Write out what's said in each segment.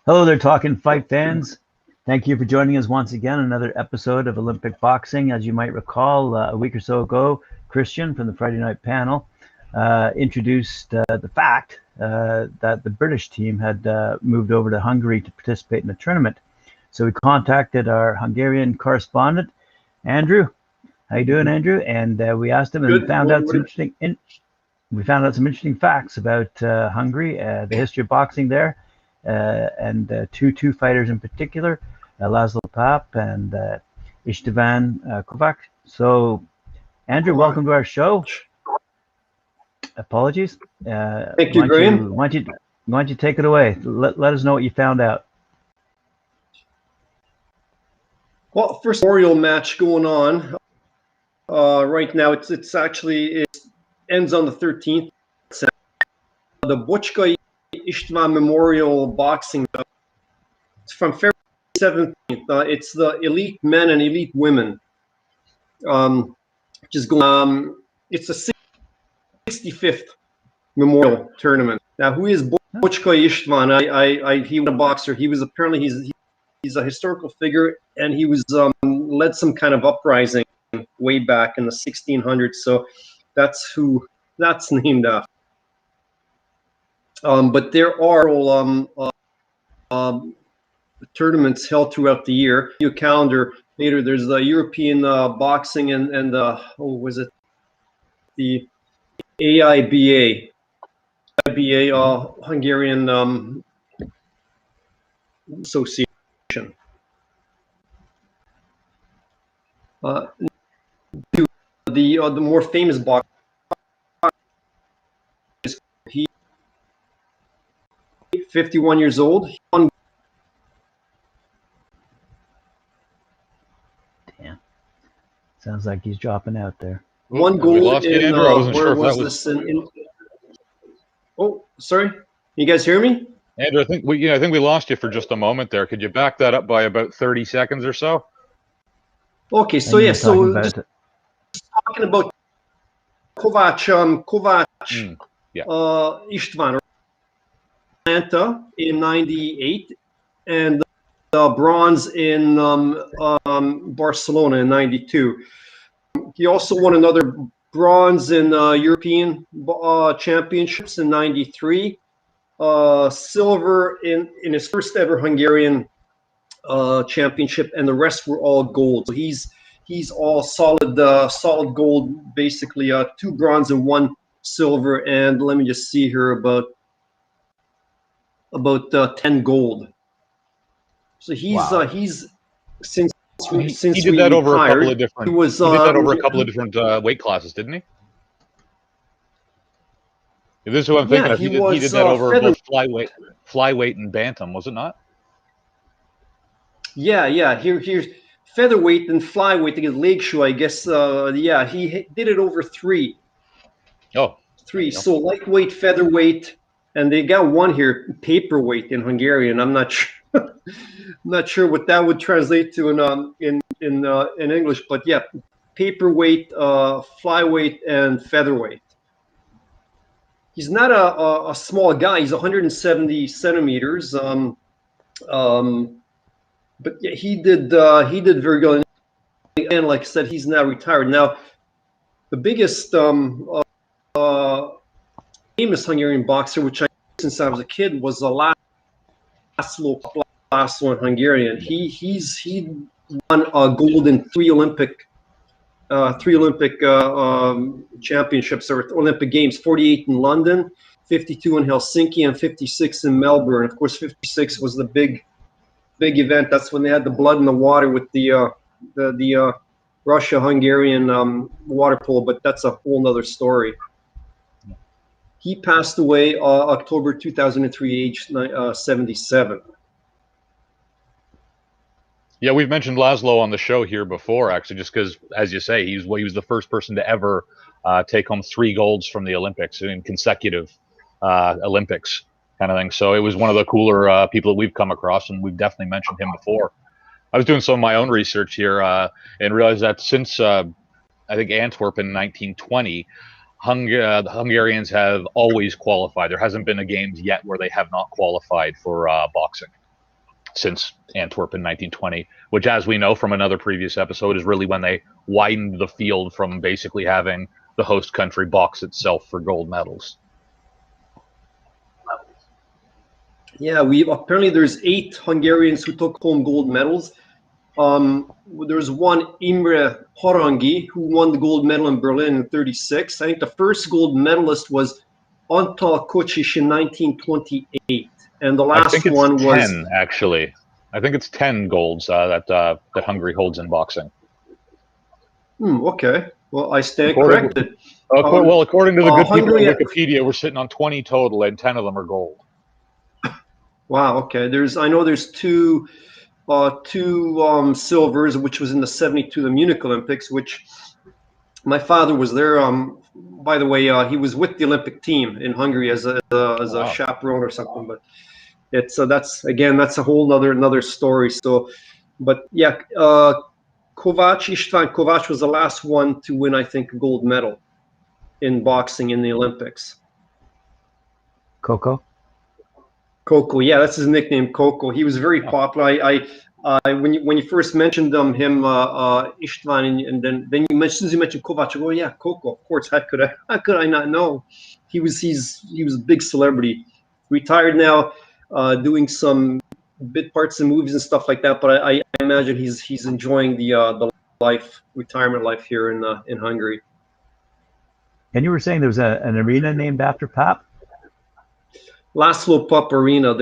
Hello there, Talkin Fight fans. Thank you for joining us once again on another episode of Olympic Boxing. As you might recall, a week or so ago, Christian from the Friday night panel introduced the fact that the British team had moved over to Hungary to participate in the tournament. So we contacted our Hungarian correspondent, Andrew. How you doing, Andrew? And we asked him, and Good. we found out some interesting facts about Hungary, the history of boxing there, and two fighters in particular, Laszlo Papp and Istvan Kovac. So, Andrew, welcome to our show. Apologies. Thank you, Graham. Why don't you take it away? Let us know what you found out. Well, first memorial match going on right now. It ends on the 13th. The Bochka István Memorial Boxing. It's from February 17th. It's the elite men and elite women. It's the 65th memorial tournament. Now, who is Bochka István? He was a boxer. He was apparently he's a historical figure, and he was led some kind of uprising way back in the 1600s. So that's who that's named after. But there are tournaments held throughout the year. Your calendar later. There's the European boxing and the AIBA, Hungarian Association. The more famous boxer, he 51 years old. Damn, sounds like he's dropping out there. One goal in where was this? Oh, sorry. You guys hear me? Andrew, I think we lost you for just a moment there. Could you back that up by about 30 seconds or so? Okay, so yeah, so just talking about Kovac István, Atlanta in '98, and bronze in Barcelona in '92. He also won another bronze in European championships in '93. Silver in his first ever Hungarian championship, and the rest were all gold. So he's all solid gold, basically 2 bronze and 1 silver, and let me just see here, about 10 gold. So he's since he did that over a couple of different. He did that over a couple of different weight classes, didn't he? This is what I'm thinking of. He did that over both flyweight and bantam, was it not? Yeah. Here's featherweight and flyweight to get leg shoe, I guess. He did it over 3. Oh, 3. So lightweight, featherweight, and they got one here, paperweight in Hungarian. I'm not sure. Not sure what that would translate to in English, but yeah, paperweight, flyweight, and featherweight. He's not a small guy. He's 170 centimeters. But yeah, he did very good. And like I said, he's now retired. Now, the biggest famous Hungarian boxer, which I since I was a kid, was Laszlo in Hungarian. He won gold in 3 Olympic championships or Olympic Games: 48 in London, 52 in Helsinki, and 56 in Melbourne. Of course, 56 was the big event. That's when they had the blood in the water with the Russia-Hungarian water polo. But that's a whole nother story. He passed away October 2003, age 77. Yeah, we've mentioned Laszlo on the show here before, actually, just because, as you say, he was the first person to ever take home 3 golds from the Olympics in consecutive Olympics, kind of thing. So it was one of the cooler people that we've come across, and we've definitely mentioned him before. I was doing some of my own research here and realized that since I think Antwerp in 1920, the Hungarians have always qualified. There hasn't been a games yet where they have not qualified for boxing. since Antwerp in 1920, which, as we know from another previous episode, is really when they widened the field from basically having the host country box itself for gold medals. Yeah, apparently there's 8 Hungarians who took home gold medals. There's one Imre Harangi who won the gold medal in Berlin in '36. I think the first gold medalist was Antal Kocsis in 1928, and the I think last it's one 10, was actually. I think it's 10 golds that Hungary holds in boxing. Okay. Well, I stand According, corrected. well, according to the good people Hungary. on Wikipedia, we're sitting on 20 total, and 10 of them are gold. Wow. Okay. I know there's two silvers, which was in the '72, the Munich Olympics, which my father was there. By the way, he was with the Olympic team in Hungary as a Wow. chaperone or something. But it's that's a whole another story. So, but yeah, István Kovács was the last one to win, I think, a gold medal in boxing in the Olympics. Coco? Coco, yeah, that's his nickname, Coco. He was very popular. When you first mentioned him, István, and then you mentioned, as soon as you mentioned Kovács, I go, yeah, Coco. Of course, how could I not know? He was a big celebrity. Retired now, doing some bit parts in movies and stuff like that. But I imagine he's enjoying the retirement life here in Hungary. And you were saying there was an arena named after Pap? Laszlo Papp Arena.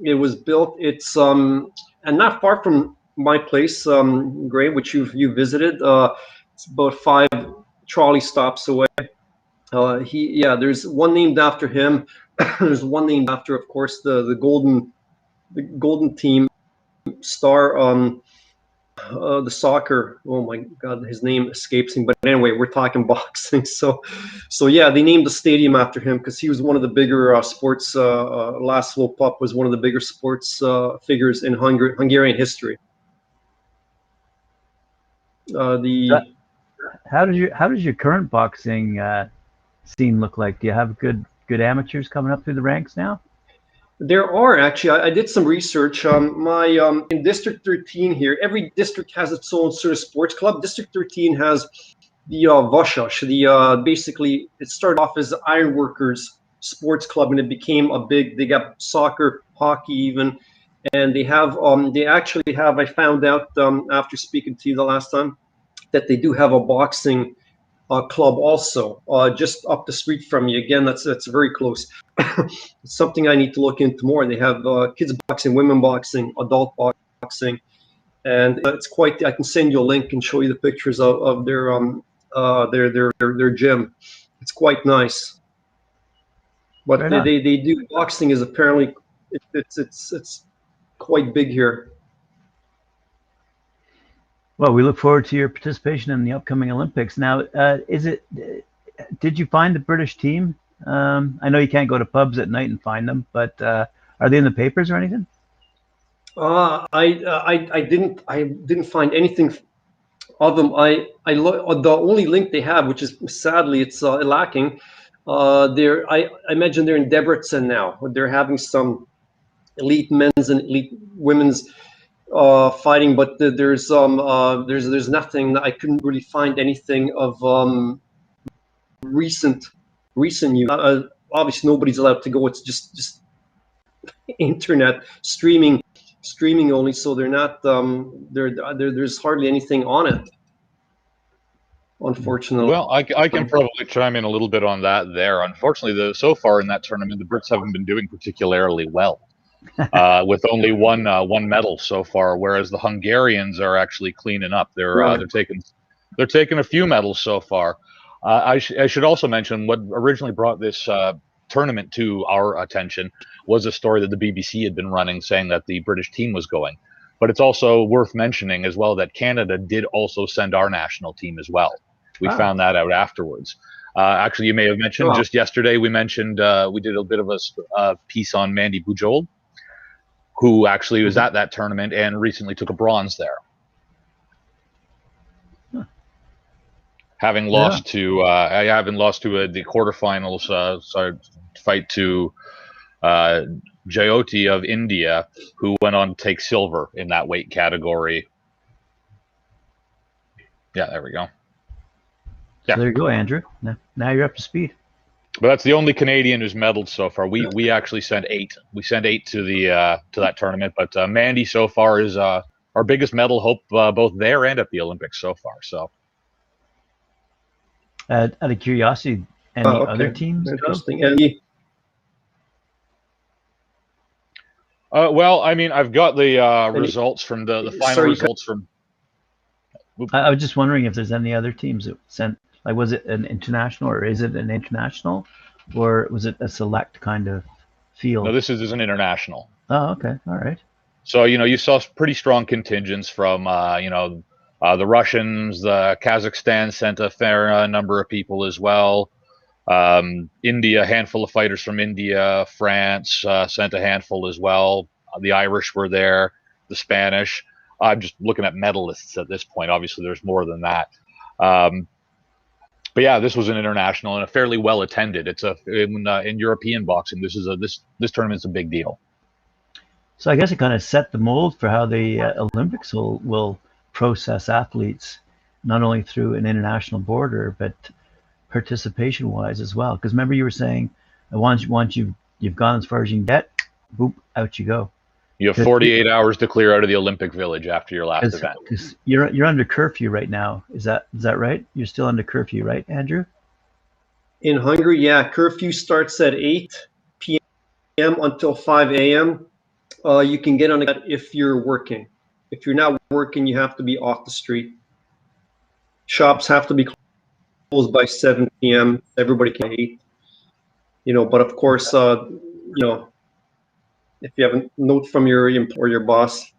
It was built. It's and not far from my place, Gray, which you visited. It's about 5 trolley stops away. There's one named after him. There's one named after, of course, the golden team star. The soccer. Oh my God, his name escapes me. But anyway, we're talking boxing. So yeah, they named the stadium after him because he was one of the bigger sports. Laszlo Papp was one of the bigger sports figures in Hungarian history. How does your current boxing scene look like? Do you have good amateurs coming up through the ranks now? There are actually. I did some research. In District 13 here, every district has its own sort of sports club. District 13 has the Vasas. Basically, it started off as the Ironworkers Sports Club, and it became They got soccer, hockey, even, and they actually have. I found out after speaking to you the last time that they do have a boxing club also, just up the street from you. Again, that's very close. It's something I need to look into more. They have kids boxing, women boxing, adult boxing, and it's quite. I can send you a link and show you the pictures of their gym. It's quite nice. But they do boxing is apparently it's quite big here. Well, we look forward to your participation in the upcoming Olympics. Now, did you find the British team? I know you can't go to pubs at night and find them, but are they in the papers or anything? I didn't find anything of them. The only link they have, which is sadly it's lacking. I imagine they're in Debrecen now. They're having some elite men's and elite women's fighting, but there's nothing. I couldn't really find anything of recent news. Obviously, nobody's allowed to go. It's just internet streaming only. So they're not. There's hardly anything on it, unfortunately. Well, I can probably chime in a little bit on that there. Unfortunately, so far in that tournament, the Brits haven't been doing particularly well. With only one medal so far, whereas the Hungarians are actually cleaning up. They're taking a few medals so far. I should also mention what originally brought this tournament to our attention was a story that the BBC had been running saying that the British team was going. But it's also worth mentioning as well that Canada did also send our national team as well. We found that out afterwards. Actually, you may have mentioned just yesterday. We mentioned we did a bit of a piece on Mandy Bujold, who actually was at that tournament and recently took a bronze there. Having lost to the quarterfinals, fight to Jyoti of India, who went on to take silver in that weight category. Yeah, there we go. So there you go, Andrew. Now you're up to speed. But that's the only Canadian who's medaled so far. We actually sent 8. We sent 8 to the to that tournament. But Mandy so far is our biggest medal hope, both there and at the Olympics so far. So, Out of curiosity, any other teams? Interesting. Well, I mean, I've got the results from the final results from. I was just wondering if there's any other teams that sent. Like, was it an international, or is it an international, or was it a select kind of field? No, this is an international. Oh, okay, all right. So you saw pretty strong contingents from the Russians, the Kazakhstan sent a fair number of people as well. India, a handful of fighters from India, France sent a handful as well. The Irish were there, the Spanish. I'm just looking at medalists at this point. Obviously, there's more than that. But yeah, this was an international and a fairly well attended. It's in European boxing. This tournament's a big deal. So I guess it kind of set the mold for how the Olympics will process athletes, not only through an international border, but participation-wise as well. Because remember, you were saying once you've gone as far as you can get, boop, out you go. You have 48 hours to clear out of the Olympic Village after your last event. Because you're under curfew right now. Is that right? You're still under curfew, right, Andrew? In Hungary, yeah, curfew starts at 8 p.m. until 5 a.m. You can get on it if you're working. If you're not working, you have to be off the street. Shops have to be closed by 7 p.m. Everybody can eat. But of course, if you have a note from your employer or your boss,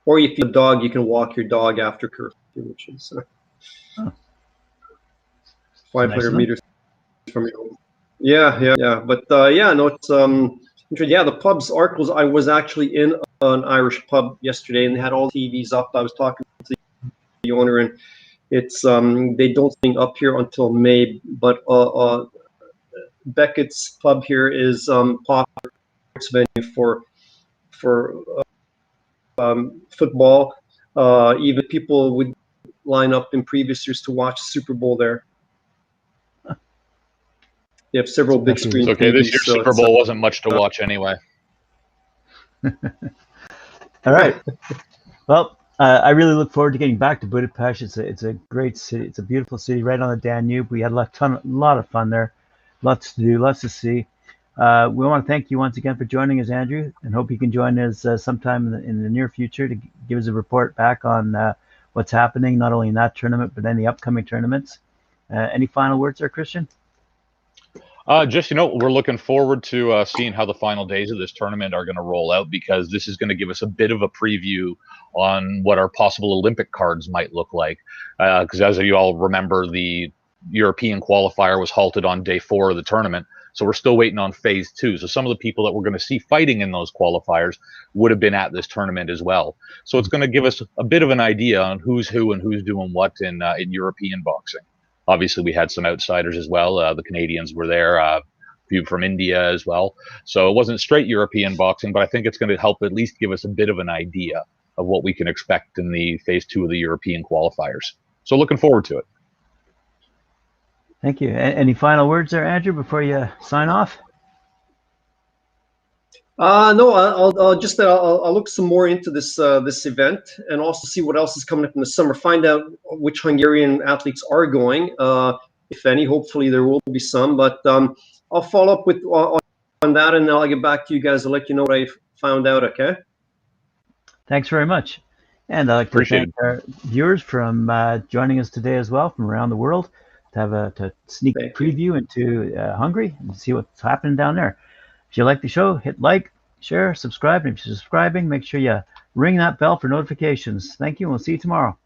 or if you have a dog, you can walk your dog after curfew, which is 500 meters from your home. Yeah. But it's the pubs are closed. I was actually in an Irish pub yesterday, and they had all the TVs up. I was talking to the owner, and it's they don't sing up here until May, but Beckett's pub here is popular venue for football. Even people would line up in previous years to watch the Super Bowl there. They have several big screen. Okay, this year's Super Bowl wasn't much to watch anyway. All right. Well, I really look forward to getting back to Budapest. It's a great city. It's a beautiful city right on the Danube. We had a lot of fun there. Lots to do, lots to see. We want to thank you once again for joining us, Andrew, and hope you can join us sometime in the near future to give us a report back on what's happening, not only in that tournament, but any upcoming tournaments. Any final words there, Christian? We're looking forward to seeing how the final days of this tournament are going to roll out, because this is going to give us a bit of a preview on what our possible Olympic cards might look like. Because as you all remember, the European qualifier was halted on day 4 of the tournament. So we're still waiting on phase 2. So some of the people that we're going to see fighting in those qualifiers would have been at this tournament as well. So it's going to give us a bit of an idea on who's who and who's doing what in European boxing. Obviously, we had some outsiders as well. The Canadians were there, a few from India as well. So it wasn't straight European boxing, but I think it's going to help at least give us a bit of an idea of what we can expect in the phase 2 of the European qualifiers. So looking forward to it. Thank you. Any final words there, Andrew, before you sign off? No, I'll look some more into this event, and also see what else is coming up in the summer. Find out which Hungarian athletes are going, if any. Hopefully there will be some, but I'll follow up on that, and I'll get back to you guys. I'll let you know what I found out. Okay. Thanks very much, and I'd like to thank our viewers from joining us today as well from around the world to have a sneak preview into Hungary and see what's happening down there. If you like the show, hit like, share, subscribe. And if you're subscribing, make sure you ring that bell for notifications. Thank you, and we'll see you tomorrow.